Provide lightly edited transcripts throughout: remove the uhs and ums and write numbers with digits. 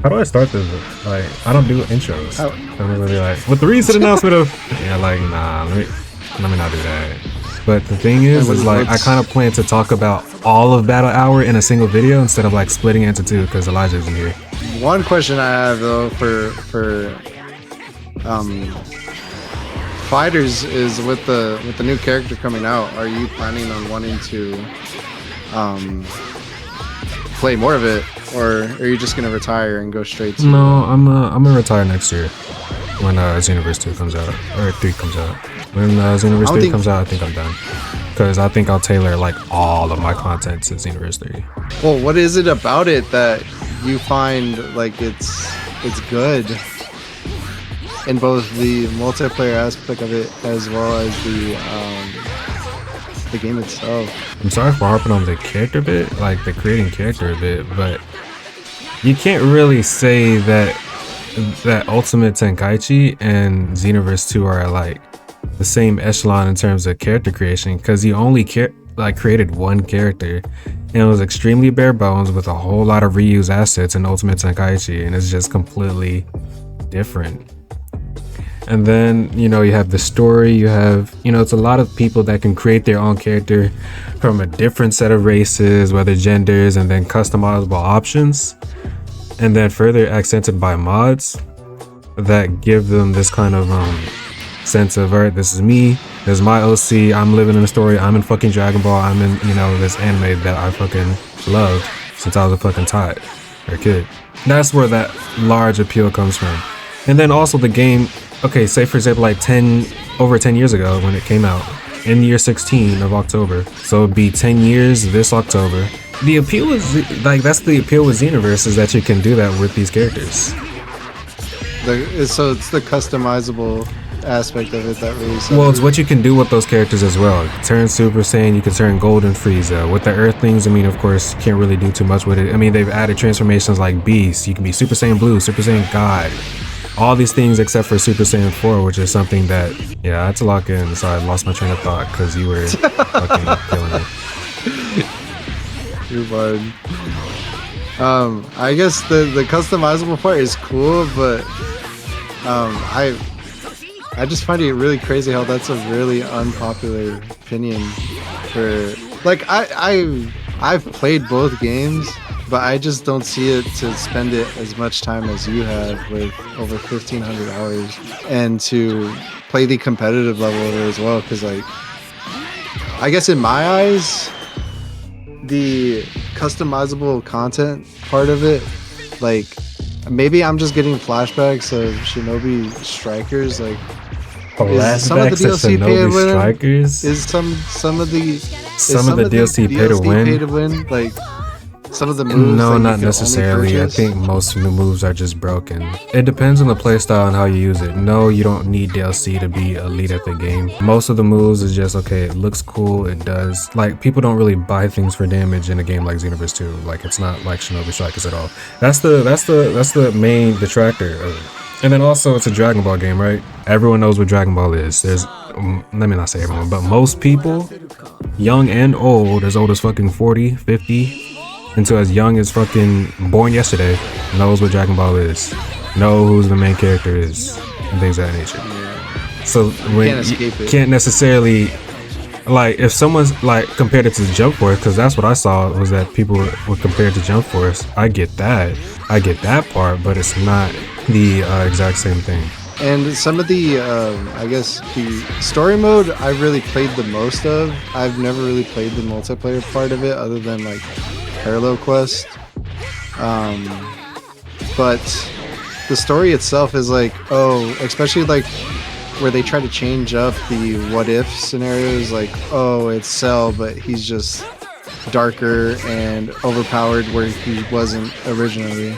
How do I start this? Like, I don't do intros. Oh. I'm gonna be like, with the recent announcement of, yeah, like, nah, let me not do that. But the thing is like, I kind of plan to talk about all of Battle Hour in a single video instead of like splitting it into two because Elijah isn't here. One question I have though for fighters is with the new character coming out, are you planning on wanting to play more of it, or are you just gonna retire and go straight to? No, I'm gonna retire next year when Xenoverse 2 comes out or 3 comes out. When Xenoverse 3 comes out, I think I'm done because I think I'll tailor like all of my content to Xenoverse 3. Well, what is it about it that you find like it's good in both the multiplayer aspect of it as well as the game itself? I'm sorry for harping on the character bit, like the creating character a bit, but you can't really say that Ultimate Tenkaichi and Xenoverse 2 are like the same echelon in terms of character creation, because you only created one character and it was extremely bare bones with a whole lot of reused assets in Ultimate Tenkaichi, and it's just completely different. And then, you know, you have the story, you have, you know, it's a lot of people that can create their own character from a different set of races, whether genders, and then customizable options, and then further accented by mods that give them this kind of sense of, alright, this is me, this is my OC, I'm living in a story, I'm in fucking Dragon Ball, I'm in, you know, this anime that I fucking loved since I was a fucking tot or kid. That's where that large appeal comes from. And then also the game, okay, say for example, like over 10 years ago when it came out, in year 16 of October, so it'd be 10 years this October. The appeal is, like, that's the appeal with Xenoverse, is that you can do that with these characters. So it's the customizable aspect of it that really sucks. Well, it's what you can do with those characters as well. You can turn Super Saiyan, you can turn Golden Frieza. With the Earthlings, I mean, of course, you can't really do too much with it. I mean, they've added transformations like Beast, you can be Super Saiyan Blue, Super Saiyan God. All these things except for Super Saiyan 4, which is something that, yeah, I had to lock in, so I lost my train of thought because you were fucking killing me. You're fine. I guess the customizable part is cool, but I just find it really crazy how that's a really unpopular opinion for, like, I've played both games, but I just don't see it to spend it as much time as you have with over 1,500 hours, and to play the competitive level of it as well. Because, like, I guess in my eyes, the customizable content part of it, like, maybe I'm just getting flashbacks of Shinobi Strikers, like, is some of the DLC pay to win? Strikers? Is some of the DLC pay to win? Like, some of the moves? No, that not necessarily. I think most of the moves are just broken. It depends on the playstyle and how you use it. No, you don't need DLC to be elite at the game. Most of the moves is just, okay, it looks cool, it does. Like, people don't really buy things for damage in a game like Xenoverse 2. Like, it's not like Shinobi Strikers at all. That's the main detractor of it. And then also, it's a Dragon Ball game, right? Everyone knows what Dragon Ball is. There's, let me not say everyone, but most people, young and old, as old as fucking 40, 50, until as young as fucking born yesterday, knows what Dragon Ball is, know who the main character is, and things of that nature. So when you can't necessarily, like, if someone's like compared it to Jump Force, because that's what I saw, was that people were compared to Jump Force. I get that part, but it's not the exact same thing. And some of the, I guess, the story mode I really played the most of. I've never really played the multiplayer part of it other than, like, Parallel Quest. But the story itself is like, oh, especially like where they try to change up the what if scenarios, like, oh, it's Cell, but he's just darker and overpowered where he wasn't originally.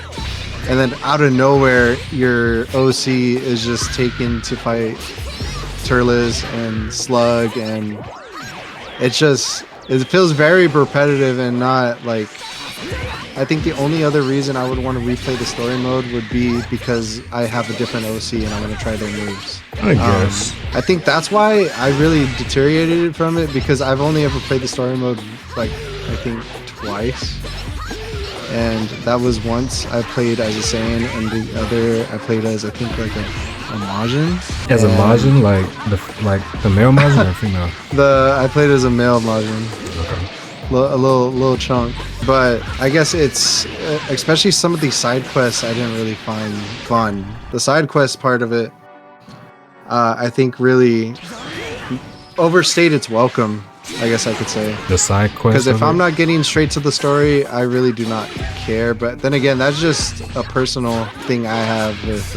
And then out of nowhere, your OC is just taken to fight Turles and Slug, and it feels very repetitive and not like. I think the only other reason I would want to replay the story mode would be because I have a different OC and I want to try their moves. I guess. I think that's why I really deteriorated from it, because I've only ever played the story mode, like, I think twice. and that was once I played as a Saiyan, and the other I played as, I think, like a Majin. As a And Majin, like the male Majin or female? I played as a male Majin. Okay. A little chunk, but I guess it's especially some of these side quests I didn't really find fun. The side quest part of it, I think, really overstayed its welcome, I guess I could say. The side quest. Because if I'm not getting straight to the story, I really do not care. But then again, that's just a personal thing I have with,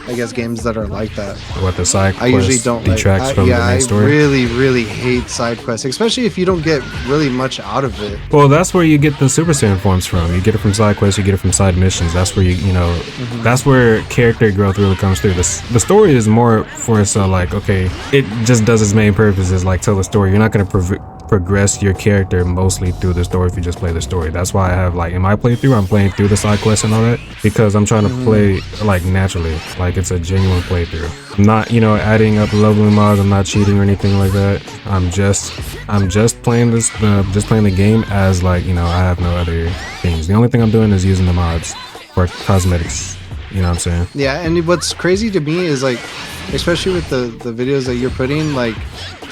I guess, games that are like that. What the side quest I usually don't detracts from the main story? I really hate side quests, especially if you don't get really much out of it. Well, that's where you get the Super Saiyan forms from. You get it from side quests, you get it from side missions. That's where you know, that's where character growth really comes through. The story is more for like, okay, it just does its main purpose is like tell the story. You're not going to progress your character mostly through the story if you just play the story. That's why I have, like, in my playthrough, I'm playing through the side quests and all that, because I'm trying to play like naturally, like it's a genuine playthrough. I'm not, you know, adding up leveling mods. I'm not cheating or anything like that. I'm just playing this, just playing the game as, like, you know, I have no other things. The only thing I'm doing is using the mods for cosmetics. You know what I'm saying? Yeah, and what's crazy to me is, like, especially with the videos that you're putting, like,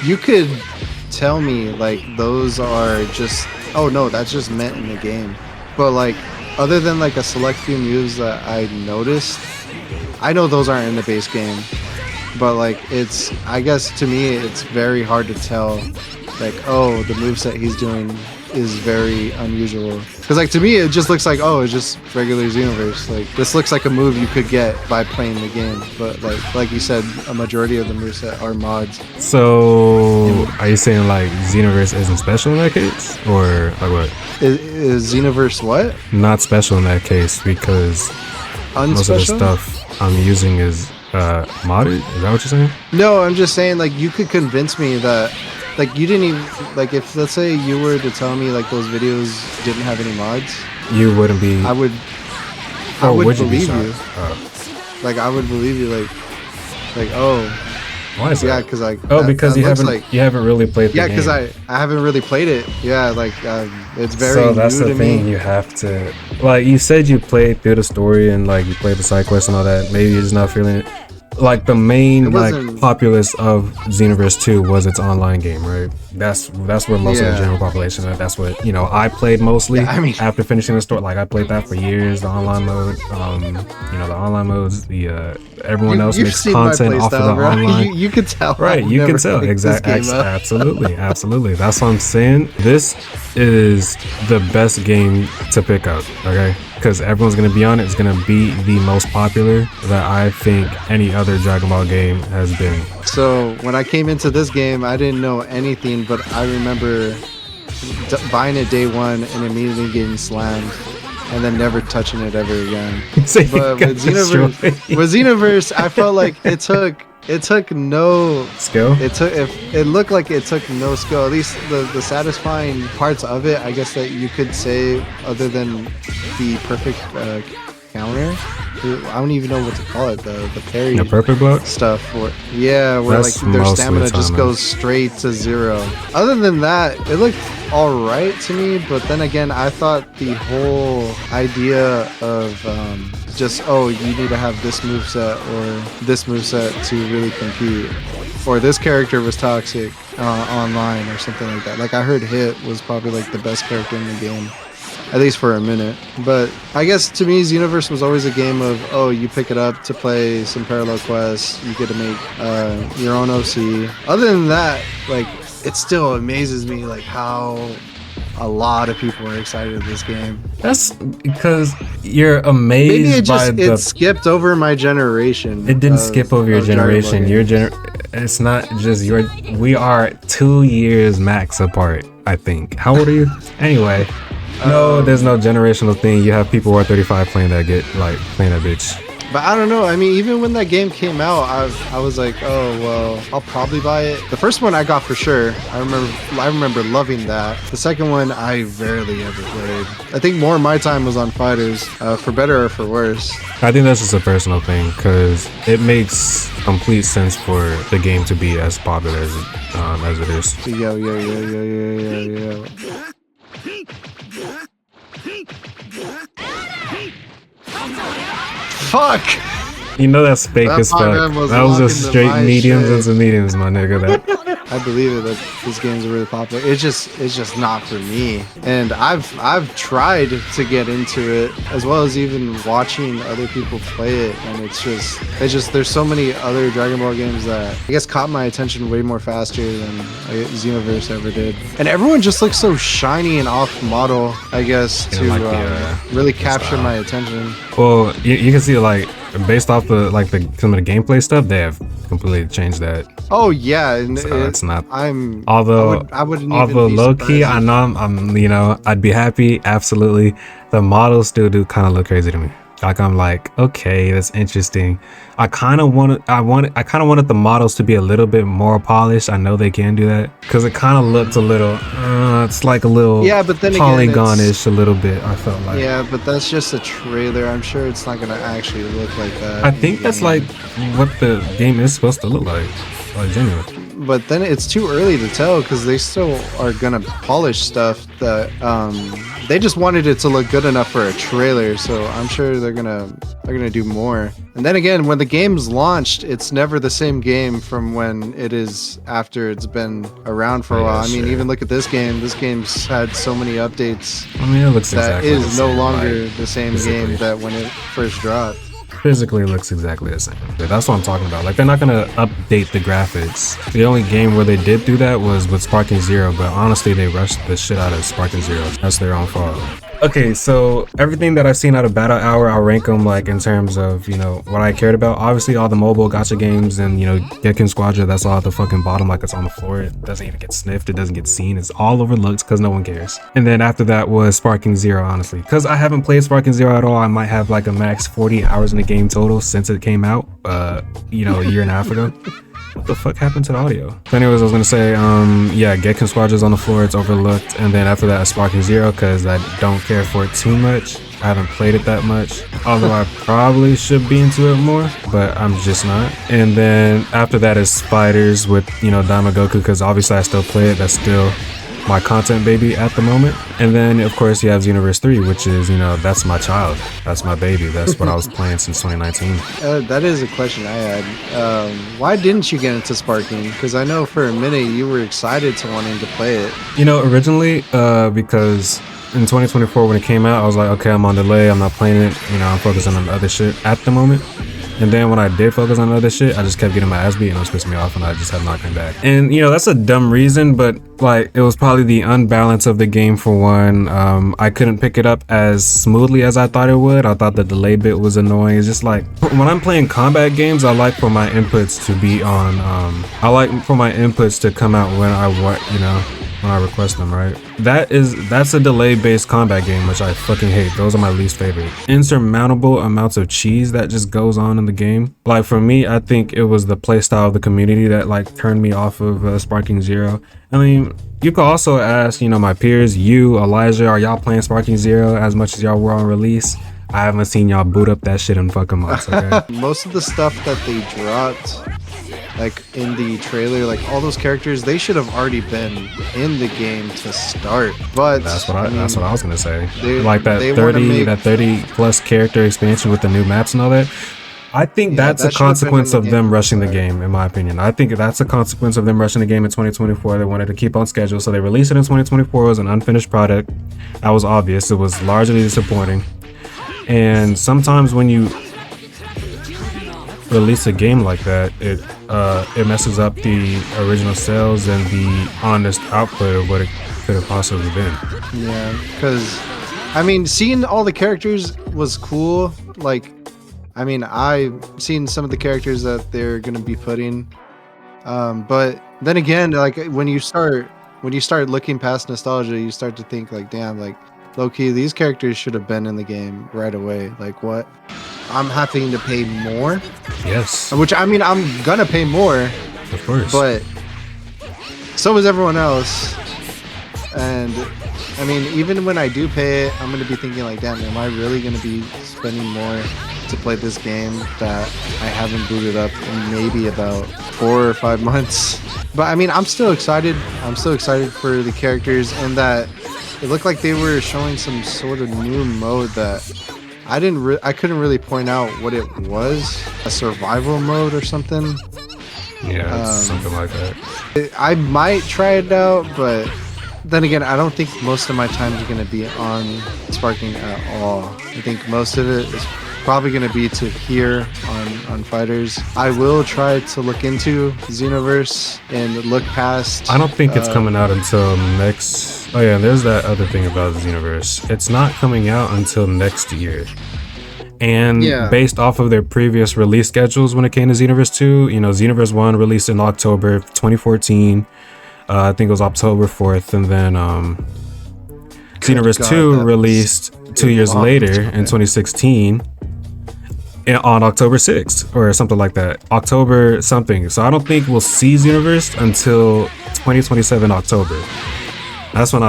you could tell me, like, those are just, oh no, that's just meant in the game. But, like, other than, like, a select few moves that I noticed, I know those aren't in the base game. But, like, it's, I guess to me, it's very hard to tell, like, oh, the moveset he's doing is very unusual. Because, like, to me, it just looks like, oh, it's just regular Xenoverse. Like, this looks like a move you could get by playing the game. But, like you said, a majority of the moveset are mods. So, are you saying, like, Xenoverse isn't special in that case? Or, like, what? Is Xenoverse what? Not special in that case, because most of the stuff I'm using is modded? Is that what you're saying? No, I'm just saying, like, you could convince me that, like, you didn't even, like, if, let's say, you were to tell me, like, those videos didn't have any mods, you wouldn't be. I would believe you. Like, I would believe you, like, oh. Why is that? Yeah, because, like, oh, because you haven't really played the game. Yeah, because I haven't really played it. Yeah, like, it's very so that's new the to thing. me. You have to, like, you said you played through the story and, like, you played the side quests and all that. Maybe you're just not feeling it. Like, the main, like, populace of Xenoverse 2 was its online game, right? That's where most of the general population, that's what, you know, I played mostly. Yeah, I mean, after finishing the story, like, I played that for years, the online mode, you know, the online modes, everyone else makes content off of the online. You can tell. Right, you can tell. Exactly. Absolutely. That's what I'm saying. This is the best game to pick up, okay? Because everyone's going to be on it. It's going to be the most popular that I think any other Dragon Ball game has been. So when I came into this game, I didn't know anything, but I remember buying it day one and immediately getting slammed and then never touching it ever again. But with Xenoverse, I felt like it took no skill. It looked like it took no skill. At least the satisfying parts of it, I guess, that you could say, other than the perfect counter. I don't even know what to call it. The parry. The perfect block stuff. Where that's like their stamina just goes straight to 0. Other than that, it looked all right to me. But then again, I thought the whole idea of just, oh, you need to have this moveset or this moveset to really compete, or this character was toxic online or something like that. Like, I heard Hit was probably like the best character in the game, at least for a minute. But I guess to me, Xenoverse was always a game of, oh, you pick it up to play some parallel quests, you get to make your own OC. Other than that, like, it still amazes me, like, how a lot of people are excited of this game. That's because you're amazed. Maybe it skipped over my generation. It didn't skip over your generation. It's not just your. We are 2 years max apart, I think. How old are you? Anyway, no, there's no generational thing. You have people who are 35 playing that bitch. But I don't know. I mean, even when that game came out, I was like, oh well, I'll probably buy it. The first one I got for sure. I remember loving that. The second one I rarely ever played. I think more of my time was on Fighters, for better or for worse. I think that's just a personal thing, because it makes complete sense for the game to be as popular as it is. Yo. Fuck! You know that's fake That as fuck. Pac-Man was That was just locking straight my mediums shit. and some mediums, my nigga. That I believe it that these games are really popular. It's just not for me. And I've tried to get into it as well as even watching other people play it, and it's just there's so many other Dragon Ball games that I guess caught my attention way more faster than Xenoverse ever did. And everyone just looks so shiny and off model, I guess, to like the, really capture my attention. well, you can see like based off the like some of the gameplay stuff, they have completely changed that. Oh yeah, and So it's not. I'm Although I wouldn't although even be low key, I surprised know I'm you know I'd be happy. Absolutely, the models still do kind of look crazy to me. Like I'm like, okay, that's interesting. I kind of wanted the models to be a little bit more polished. I know they can do that because it kind of looked a little. It's like a little Yeah, but then again, polygonish a little bit. I felt like. yeah, but that's just a trailer. I'm sure it's not gonna actually look like that. I in think the that's game. like what the game is supposed to look like genuinely. But then it's too early to tell because they still are gonna polish stuff that they just wanted it to look good enough for a trailer. So I'm sure they're gonna do more. And then again, when the game's launched, it's never the same game from when it is after it's been around for a while. I mean, sure. even look at this game. This game's had so many updates I mean, it looks that exactly the is no same, longer like, the same physically. game that when it first dropped. Physically looks exactly the same. But that's what I'm talking about. Like they're not gonna update the graphics. The only game where they did do that was with Sparking Zero, but honestly they rushed the shit out of Sparking Zero. That's their own fault. Okay, so everything that I've seen out of Battle Hour, I'll rank them like in terms of, you know, what I cared about. Obviously all the mobile gacha games and, you know, Gekkin Squadra, that's all at the fucking bottom, like it's on the floor. It doesn't even get sniffed, it doesn't get seen, it's all overlooked because no one cares. And then after that was Sparking Zero, honestly. Because I haven't played Sparking Zero at all, I might have like a max 40 hours in the game total since it came out, you know, a year and a half ago. What the fuck happened to the audio? So anyways, I was gonna say, yeah, Gekkin Squadron's on the floor, it's overlooked, and then after that, Sparking Zero, because I don't care for it too much. I haven't played it that much, although I probably should be into it more, but I'm just not. And then after that is Spiders with, you know, Damagoku, because obviously I still play it, that's still my content baby at the moment. And then of course you have Xenoverse 3, which is, you know, that's my child, that's my baby, that's what I was playing since 2019. That is a question I had. Why didn't you get into Sparking? Because I know for a minute you were excited to wanting to play it. You know, originally, because in 2024 when it came out, I was like, okay, I'm on delay, I'm not playing it, you know, I'm focusing on other shit at the moment. And then when I did focus on other shit, I just kept getting my ass beat and it was pissing me off and I just have not come back. And you know, that's a dumb reason, but like it was probably the unbalance of the game for one. I couldn't pick it up as smoothly as I thought it would. I thought the delay bit was annoying. It's just like when I'm playing combat games, I like for my inputs to be on, I like for my inputs to come out when I want, you know, when I request them, right? That's a delay-based combat game, which I fucking hate. Those are my least favorite. Insurmountable amounts of cheese that just goes on in the game. Like for me, I think it was the playstyle of the community that like turned me off of Sparking Zero. I mean, you could also ask, you know, my peers, you, Elijah, are y'all playing Sparking Zero as much as y'all were on release? I haven't seen y'all boot up that shit in fucking months, okay? Most of the stuff that they dropped, like in the trailer, like all those characters, they should have already been in the game to start. But that's what I was gonna say. They, like that 30 plus character expansion with the new maps and all that. I think that's a consequence of them rushing the game, in my opinion. I think that's a consequence of them rushing the game in 2024. They wanted to keep on schedule, so they released it in 2024 as an unfinished product. That was obvious. It was largely disappointing. And sometimes when you release a game like that, it messes up the original sales and the honest output of what it could have possibly been. Yeah, because I mean, seeing all the characters was cool. Like, I mean, I've seen some of the characters that they're gonna be putting, but then again, like when you start looking past nostalgia, you start to think like, damn, like low key, these characters should have been in the game right away. Like what? I'm having to pay more. Yes. Which I mean, I'm gonna pay more, of course. but so is everyone else. And I mean, even when I do pay it, I'm gonna be thinking like, damn, am I really gonna be spending more to play this game that I haven't booted up in maybe about 4 or 5 months? But I mean, I'm still excited. I'm still excited for the characters, and that it looked like they were showing some sort of new mode that I couldn't really point out what it was. A survival mode or something. Yeah, it's something like that. I might try it out, but then again, I don't think most of my time is going to be on Sparking at all. I think most of it is probably going to be to here on Fighters. I will try to look into Xenoverse and look past. I don't think it's coming out until next. Oh yeah, there's that other thing about the Xenoverse. It's not coming out until next year. And based off of their previous release schedules when it came to Xenoverse 2, you know, Xenoverse 1 released in October 2014. I think it was October 4th, and then Xenoverse 2 released 2 years later in 2016 on October 6th or something like that. October something. So I don't think we'll see Xenoverse until 2027 October. That's when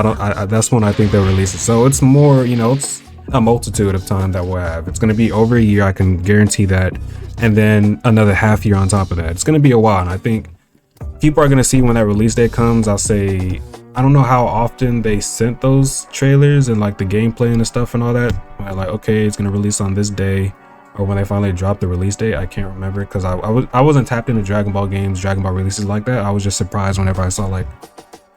that's when I think they'll release it. So it's more, you know, it's a multitude of time that we'll have. It's going to be over a year, I can guarantee that, and then another half year on top of that. It's going to be a while, and I think people are going to see when that release date comes. I'll say, I don't know how often they sent those trailers and like the gameplay and the stuff and all that. Like, okay, it's going to release on this day, or when they finally dropped the release date. I can't remember because I wasn't tapped into Dragon Ball games, Dragon Ball releases like that. I was just surprised whenever I saw like,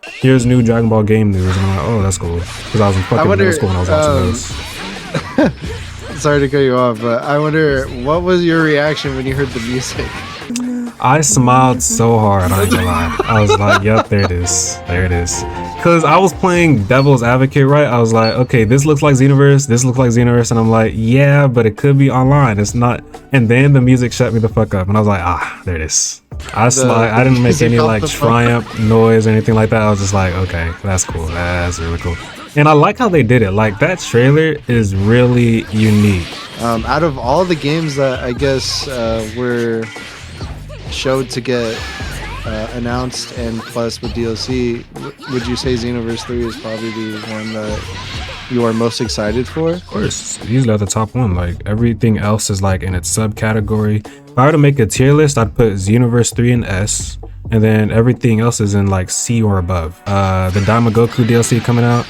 here's new Dragon Ball game news, and I'm like, oh, that's cool, because I was in fucking middle school when I was watching those. Sorry to cut you off, but I wonder, what was your reaction when you heard the music? I smiled so hard, I ain't gonna lie. I was like, yep, there it is. There it is. Because I was playing Devil's Advocate, right? I was like, okay, this looks like Xenoverse, this looks like Xenoverse, and I'm like, yeah, but it could be online. It's not. And then the music shut me the fuck up, and I was like, ah, there it is. I didn't make any like triumph noise or anything like that. I was just like, okay, that's cool. That's really cool. And I like how they did it. Like, that trailer is really unique. Out of all the games that I guess were showed to get announced and plus with DLC, would you say Xenoverse 3 is probably the one that you are most excited for? Of course, usually at the top one. Like, everything else is like in its subcategory. If I were to make a tier list, I'd put Xenoverse 3 in S, and then everything else is in like C or above. The Daimagoku DLC coming out,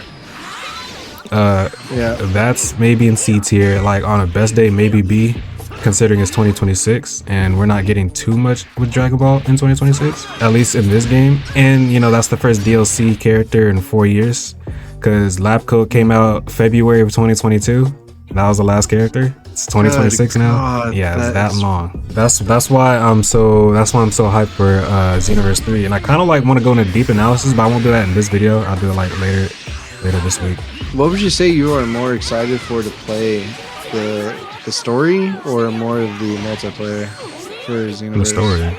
that's maybe in C tier. Like, on a best day, maybe B, considering it's 2026 and we're not getting too much with Dragon Ball in 2026, at least in this game. And you know, that's the first DLC character in 4 years, because Lab Coat came out February of 2022. That was the last character. It's 2026 now. Yeah, it's that long. That's why I'm so hyped for Xenoverse 3. And I kind of like want to go into deep analysis, but I won't do that in this video. I'll do it like later this week. What would you say you are more excited for to play, the story or more of the multiplayer for Xenoverse? The story.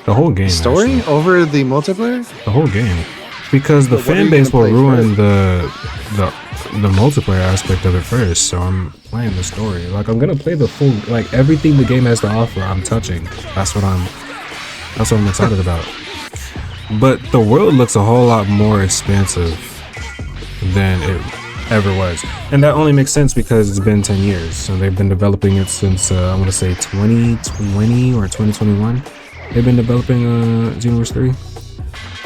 The whole game. Story actually. Over the multiplayer? The whole game. Because the fan base will ruin the multiplayer aspect of it first, so I'm playing the story. Like, I'm gonna play the full, like, everything the game has to offer, I'm touching. That's what I'm excited about. But the world looks a whole lot more expansive than it ever was, and that only makes sense because it's been 10 years, so they've been developing it since I want to say 2020 or 2021. They've been developing Xenoverse 3.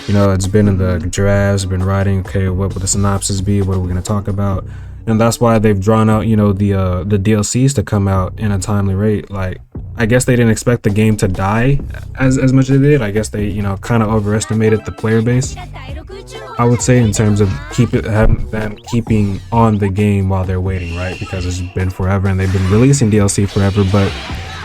You know, it's been in the drafts, been writing, okay, what would the synopsis be, what are we going to talk about? And that's why they've drawn out, you know, the DLCs to come out in a timely rate. Like, I guess they didn't expect the game to die as much as they did. I guess they, you know, kind of overestimated the player base, I would say, in terms of having them keeping on the game while they're waiting, right? Because it's been forever and they've been releasing DLC forever, but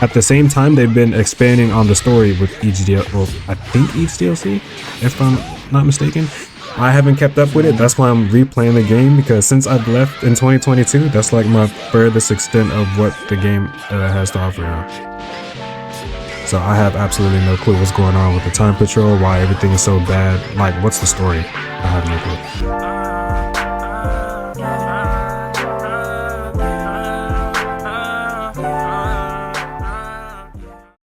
at the same time, they've been expanding on the story with each DLC. Well, I think each DLC, if I'm not mistaken. I haven't kept up with it. That's why I'm replaying the game, because since I've left in 2022, that's like my furthest extent of what the game has to offer now. So I have absolutely no clue what's going on with the Time Patrol, why everything is so bad. Like, what's the story? I have no clue.